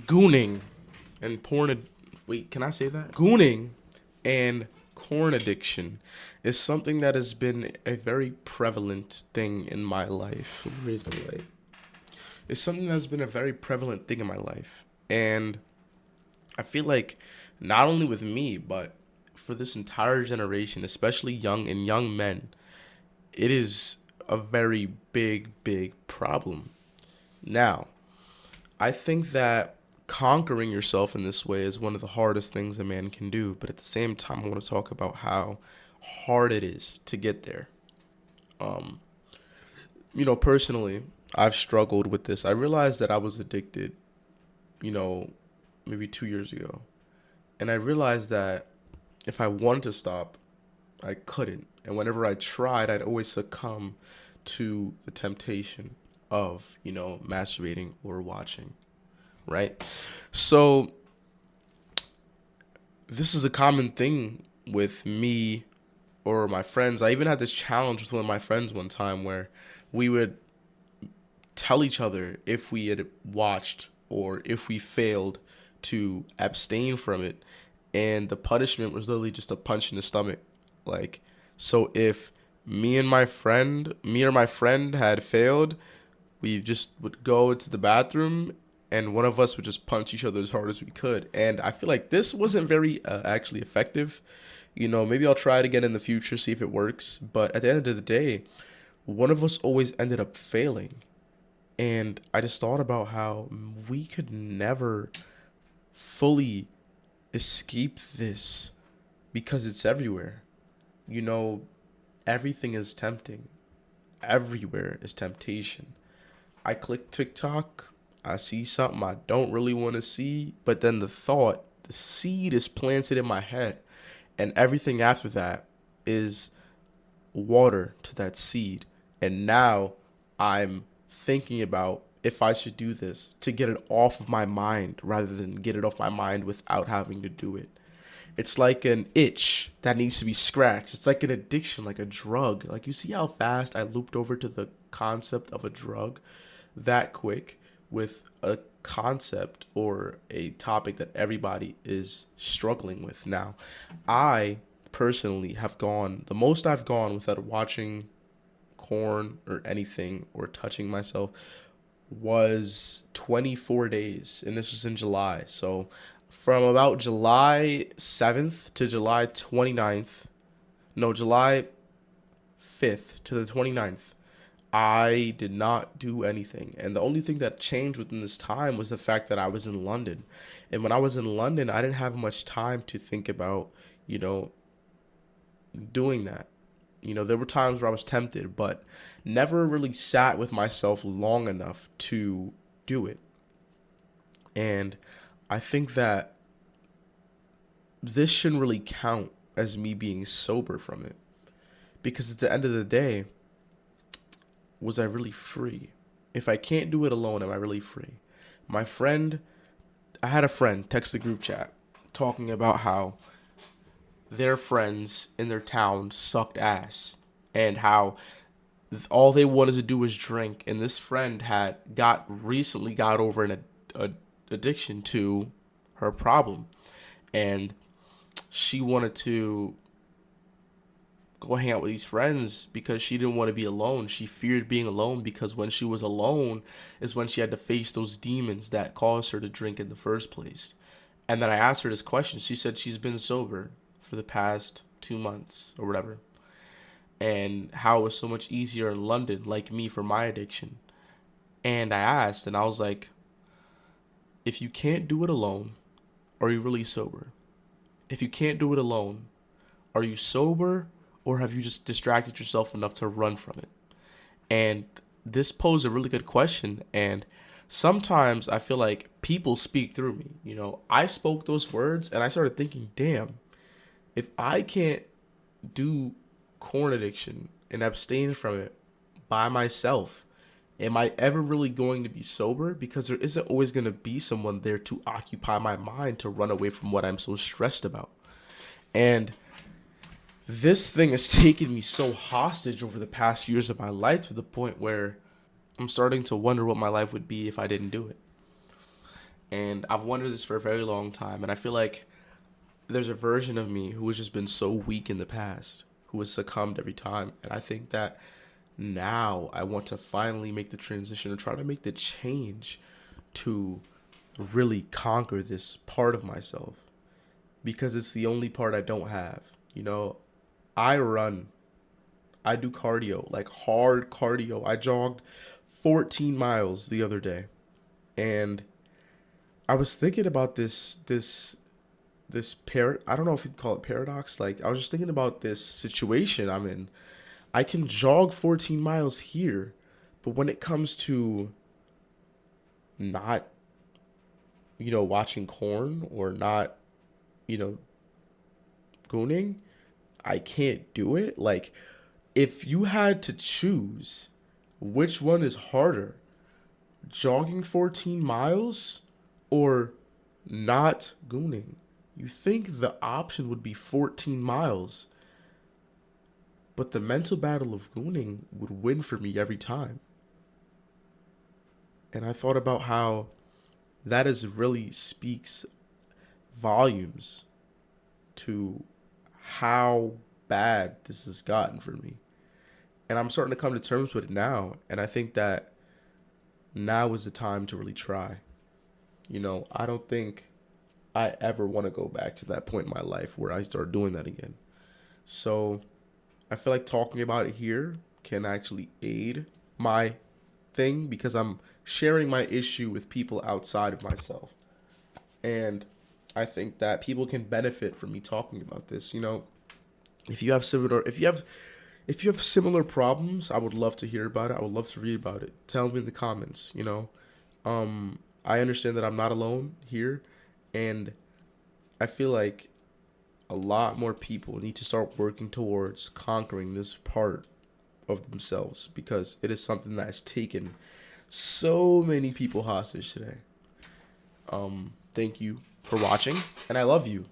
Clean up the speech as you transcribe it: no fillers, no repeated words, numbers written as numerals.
Gooning and wait, can I say that? Gooning and corn addiction is something that has been a very prevalent thing in my life. Raise the light. It's something that's been a very prevalent thing in my life. And I feel like not only with me, but for this entire generation, especially young men, it is a very big problem. Now, I think that conquering yourself in this way is one of the hardest things a man can do, but at the same time, I want to talk about how hard it is to get there. Um, Personally, I've struggled with this. I realized that I was addicted, you know, maybe 2 years ago. And I realized that if I wanted to stop, I couldn't. And whenever I tried, I'd always succumb to the temptation of, masturbating or watching, right? So this is a common thing with me or my friends. I even had this challenge with one of my friends one time where we would tell each other if we had watched or if we failed to abstain from it. And the punishment was literally just a punch in the stomach. Like, so if me or my friend had failed, we just would go to the bathroom and one of us would just punch each other as hard as we could. And I feel like this wasn't very actually effective. Maybe I'll try it again in the future, see if it works. But at the end of the day, one of us always ended up failing. And I just thought about how we could never fully escape this because it's everywhere. You know, Everything is tempting. Everywhere is temptation. I click TikTok, I see something I don't really want to see, but then the seed is planted in my head, and everything after that is water to that seed. And now I'm thinking about if I should do this to get it off of my mind rather than get it off my mind without having to do it. It's like an itch that needs to be scratched. It's like an addiction, like a drug. Like, you see how fast I looped over to the concept of a drug that quick with a concept or a topic that everybody is struggling with now. I personally have gone the most I've gone without watching corn or anything or touching myself was 24 days, and this was in July. So from about July 7th to July 29th, no, July 5th to the 29th, I did not do anything. And the only thing that changed within this time was the fact that I was in London. And when I was in London, I didn't have much time to think about, you know, doing that. There were times where I was tempted, but never really sat with myself long enough to do it. And I think that this shouldn't really count as me being sober from it. Because at the end of the day, was I really free? If I can't do it alone, am I really free? My friend, I had a friend text the group chat talking about how their friends in their town sucked ass and how all they wanted to do was drink. And this friend had recently got over a addiction to her problem, and she wanted to go hang out with these friends because she didn't want to be alone. She feared being alone because when she was alone is when she had to face those demons that caused her to drink in the first place. And then I asked her this question. She said she's been sober for the past 2 months or whatever, and how it was so much easier in London, like me, for my addiction. And I asked, and I was like, if you can't do it alone, are you really sober? If you can't do it alone, are you sober, or have you just distracted yourself enough to run from it? And this posed a really good question. And sometimes I feel like people speak through me. I spoke those words and I started thinking, damn, if I can't do corn addiction and abstain from it by myself, am I ever really going to be sober? Because there isn't always going to be someone there to occupy my mind to run away from what I'm so stressed about. And this thing has taken me so hostage over the past years of my life to the point where I'm starting to wonder what my life would be if I didn't do it. And I've wanted this for a very long time. And I feel like there's a version of me who has just been so weak in the past, who has succumbed every time. And I think that now I want to finally make the transition and try to make the change to really conquer this part of myself, because it's the only part I don't have. You know, I run, I do cardio, like hard cardio. I jogged 14 miles the other day. And I was thinking about I don't know if you'd call it paradox. Like, I was just thinking about this situation I'm in. I can jog 14 miles here, but when it comes to not, watching corn or not, you know, gooning, I can't do it. Like, if you had to choose which one is harder, jogging 14 miles or not gooning, you think the option would be 14 miles, but the mental battle of gooning would win for me every time. And I thought about how that is really speaks volumes to how bad this has gotten for me. And I'm starting to come to terms with it now. And I think that now is the time to really try. I don't think I ever want to go back to that point in my life where I start doing that again. So I feel like talking about it here can actually aid my thing, because I'm sharing my issue with people outside of myself. And I think that people can benefit from me talking about this. If you have similar if you have similar problems, I would love to hear about it. I would love to read about it. Tell me in the comments. I understand that I'm not alone here, and I feel like a lot more people need to start working towards conquering this part of themselves, because it is something that has taken so many people hostage today. Thank you for watching, and I love you.